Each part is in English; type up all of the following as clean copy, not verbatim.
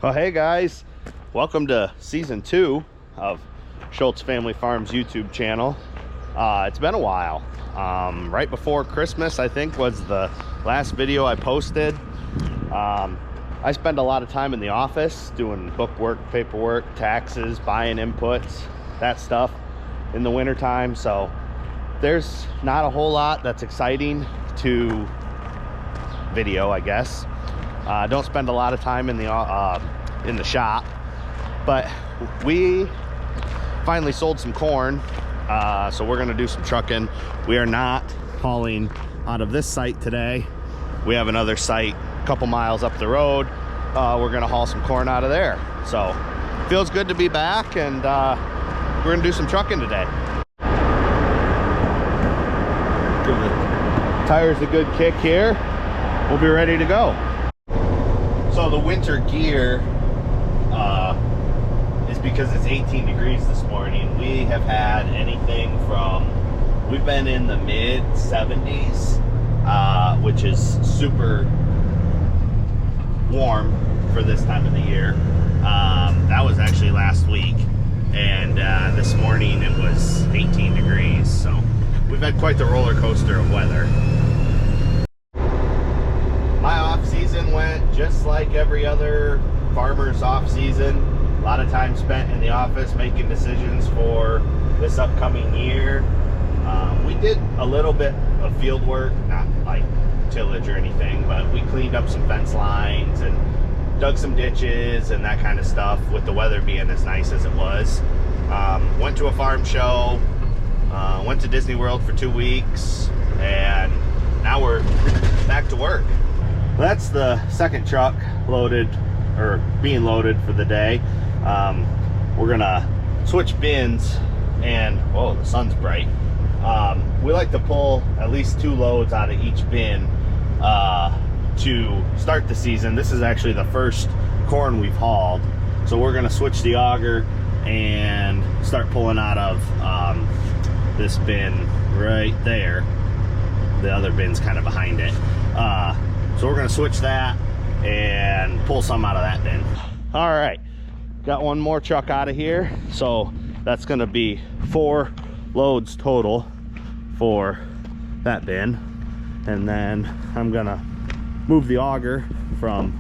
Well, hey guys, welcome to season 2 of Schultz Family Farms YouTube channel. It's been a while. Right before Christmas, I think, was the last video I posted. I spend a lot of time in the office doing bookwork, paperwork, taxes, buying inputs, that stuff in the winter time. So there's not a whole lot that's exciting to video, I guess. Don't spend a lot of time in the shop, but we finally sold some corn, so we're gonna do some trucking. We are not hauling out of this site today. We have another site a couple miles up the road. We're gonna haul some corn out of there. So feels good to be back, and we're gonna do some trucking today. Give the tires a good kick here. We'll be ready to go. So the winter gear is because it's 18 degrees this morning. We have had anything from, we've been in the mid 70s, which is super warm for this time of the year. That was actually last week, and this morning it was 18 degrees. So we've had quite the roller coaster of weather. My off season went just like every other farmer's off season. A lot of time spent in the office making decisions for this upcoming year. We did a little bit of field work, not like tillage or anything, but we cleaned up some fence lines and dug some ditches and that kind of stuff, with the weather being as nice as it was. Went to a farm show, went to Disney World for 2 weeks, and now we're back to work. That's the second truck loaded, or being loaded for the day. We're gonna switch bins, and oh, the sun's bright. We like to pull at least 2 loads out of each bin to start the season. This is actually the first corn we've hauled, so we're gonna switch the auger and start pulling out of this bin right there. The other bin's kind of behind it. So we're gonna switch that and pull some out of that bin. All right, got one more truck out of here. So that's gonna be 4 loads total for that bin. And then I'm gonna move the auger from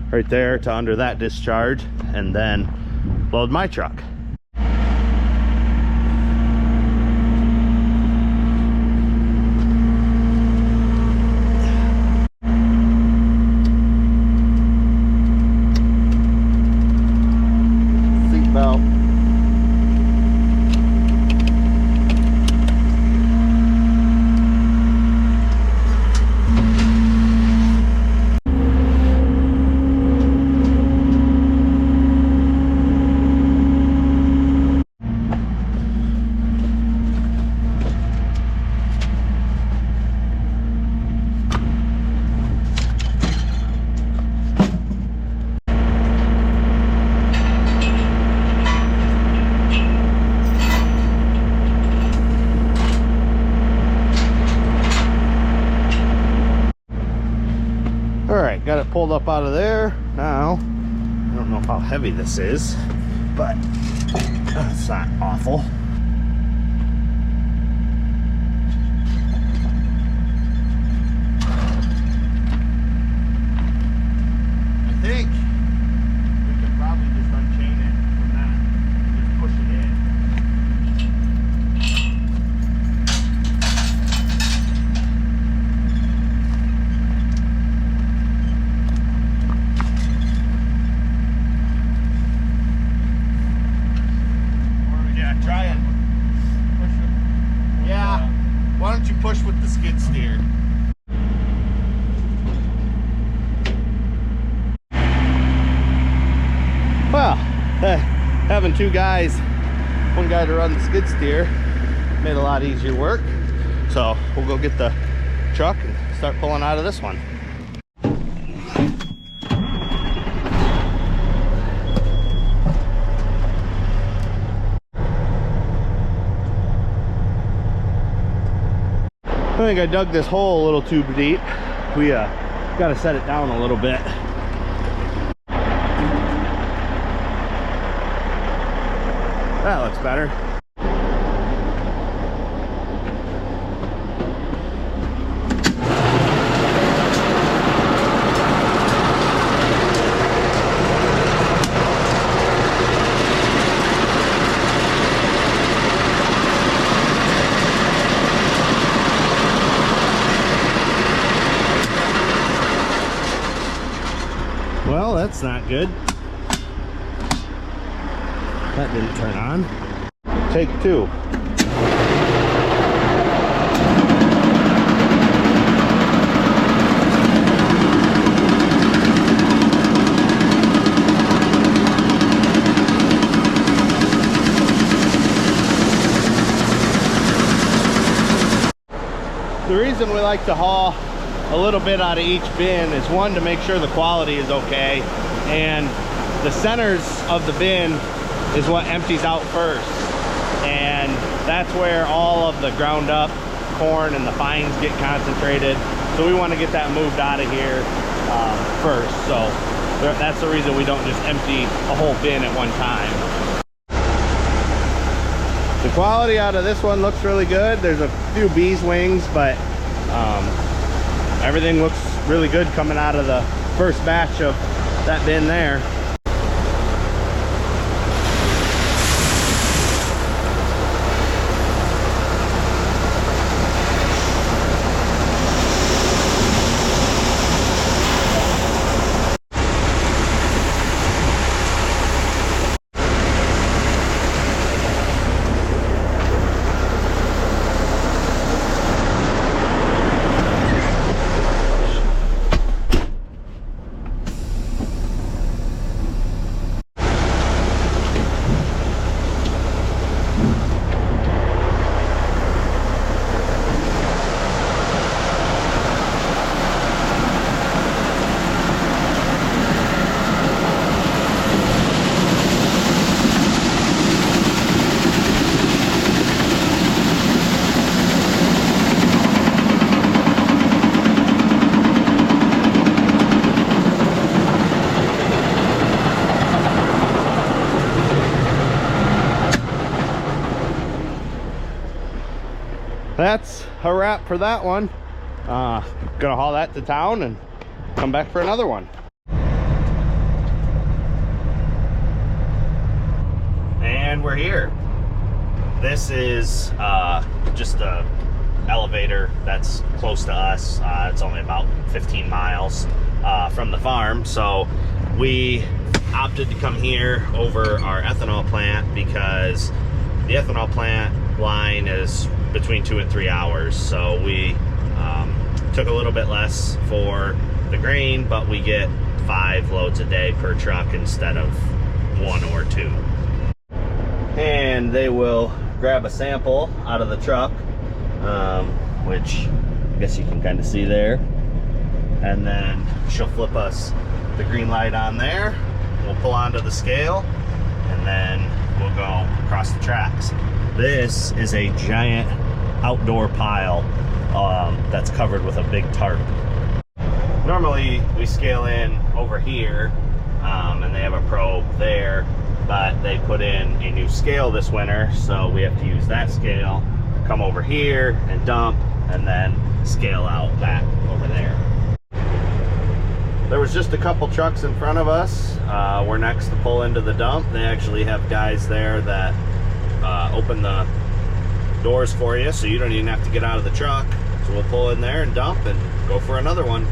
right there to under that discharge, and then load my truck. Got it pulled up out of there. Now, I don't know how heavy this is, but it's not awful. I think we could probably just unchain it from that and just push it in. Push with the skid steer. Well, having 2 guys, one guy to run the skid steer, made a lot easier work. So we'll go get the truck and start pulling out of this one. I think I dug this hole a little too deep. We got to set it down a little bit. That looks better. Well, that's not good. That didn't turn on. Take two. The reason we like to haul a little bit out of each bin is, one, to make sure the quality is okay, and the centers of the bin is what empties out first, and that's where all of the ground up corn and the fines get concentrated. So we want to get that moved out of here first. So that's the reason we don't just empty a whole bin at one time. The quality out of this one looks really good. There's a few bees wings, but everything looks really good coming out of the first batch of that bin there. That's a wrap for that one. Gonna haul that to town and come back for another one. And we're here. This is just a elevator that's close to us. It's only about 15 miles from the farm, so we opted to come here over our ethanol plant because the ethanol plant line is between 2 and 3 hours. So we took a little bit less for the grain, but we get 5 loads a day per truck instead of 1 or 2. And they will grab a sample out of the truck, which I guess you can kind of see there, and then she'll flip us the green light on there. We'll pull onto the scale, and then we'll go across the tracks. This is a giant outdoor pile that's covered with a big tarp. Normally we scale in over here, and they have a probe there, but they put in a new scale this winter, so we have to use that scale, come over here and dump, and then scale out back over there. There was just a couple trucks in front of us. We're next to pull into the dump. They actually have guys there that open the doors for you, so you don't even have to get out of the truck. So we'll pull in there and dump and go for another one.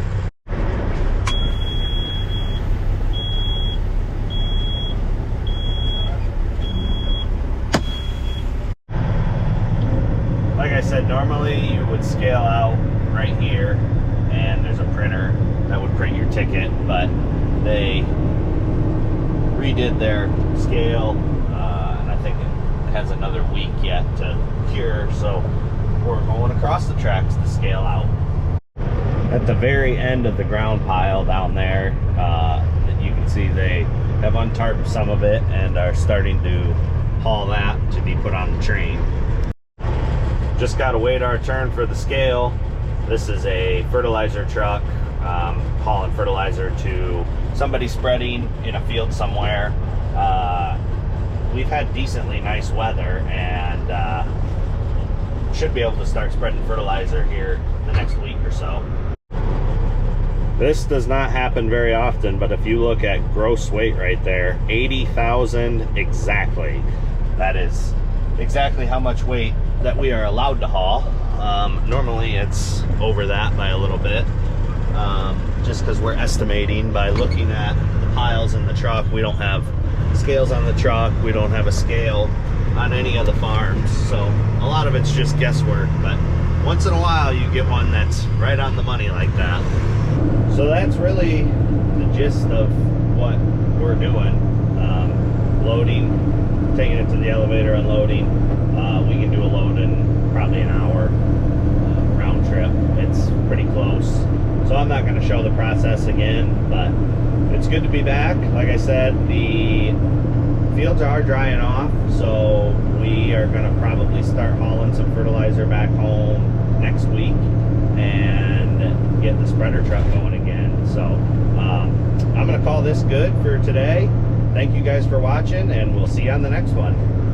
Like I said, normally you would scale out right here, and there's a printer that would print your ticket, but they redid their scale, and I think it has another week yet to cure, so we're going across the tracks to scale out. At the very end of the ground pile down there, you can see they have untarped some of it and are starting to haul that to be put on the train. Just got to wait our turn for the scale. This is a fertilizer truck hauling fertilizer to somebody spreading in a field somewhere. we've had decently nice weather, and should be able to start spreading fertilizer here the next week or so. This does not happen very often, but if you look at gross weight right there, 80,000 exactly. That is exactly how much weight that we are allowed to haul. Normally it's over that by a little bit, just because we're estimating by looking at the piles in the truck. We don't have scales on the truck. We don't have a scale on any of the farms. So a lot of it's just guesswork, but once in a while you get one that's right on the money like that. So that's really the gist of what we're doing. Loading, taking it to the elevator, unloading. We can do a load in probably an hour round trip. It's pretty close. So I'm not going to show the process again, but it's good to be back. Like I said, the fields are drying off, so we are going to probably start hauling some fertilizer back home next week and get the spreader truck going again. So I'm going to call this good for today. Thank you guys for watching, and we'll see you on the next one.